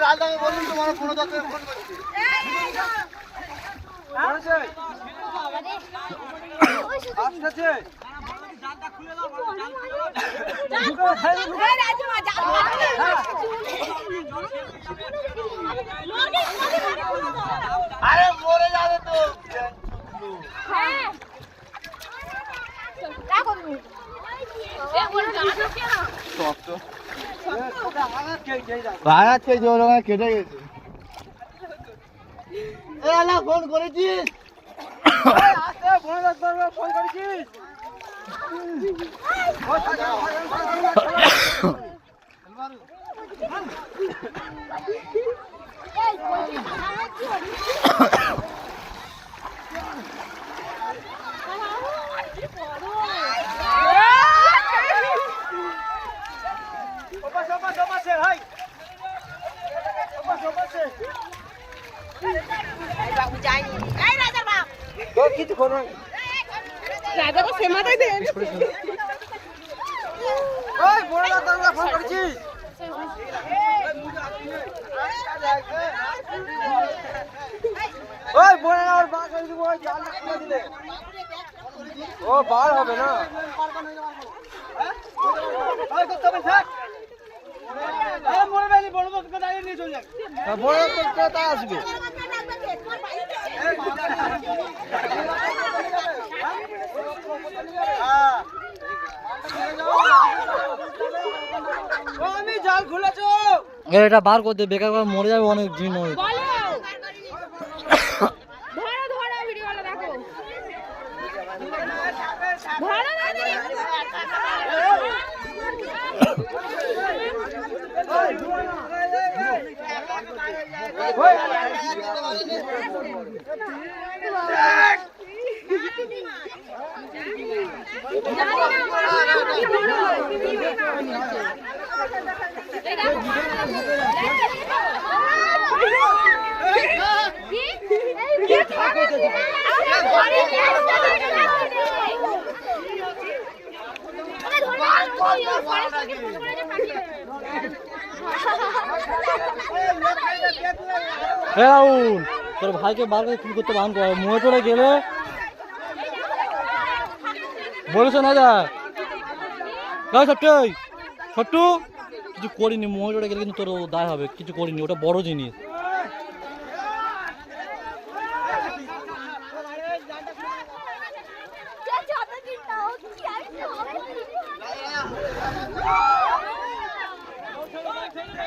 লালদাকে বলুন তোমার ফোন দরকার ফোন করছি আসছে জালটা খুলে দাও আরে মরে যাবে তো হ্যাঁ রাখো তুমি এ বল গাছ কেন সব তো ভাড়া কে জোর ওখানে কেটে গেছে এ আলা ফোন করেছিস আচ্ছা ফোন করব ফোন করেছিস কিছু করো রাজা তো সেমাটাই দে ওই বড় দাদা ফোন করেছিস ওই বড় আর বাস হই দিব ওই জাল খুলে দিলে ও বার হবে না ওই কত হবে থাক আরে মরে বেলি বড় বড় কথা দাঁড়িয়ে নিয়ে চলে যাবে বড় কথা আসবে জাল খুলেছ এটা বার করতে বেকার করে মরে যাবে অনেক দিন হয় তোর ভাইকে বার করে কি করতে বান করে মুয়ে পড়ে গেলে বলেছো না যা ছোট্টু কিছু করিনি মুয়ে পড়ে গেলে কিন্তু তোর দায় হবে কিছু করিনি ওটা বড় জিনিস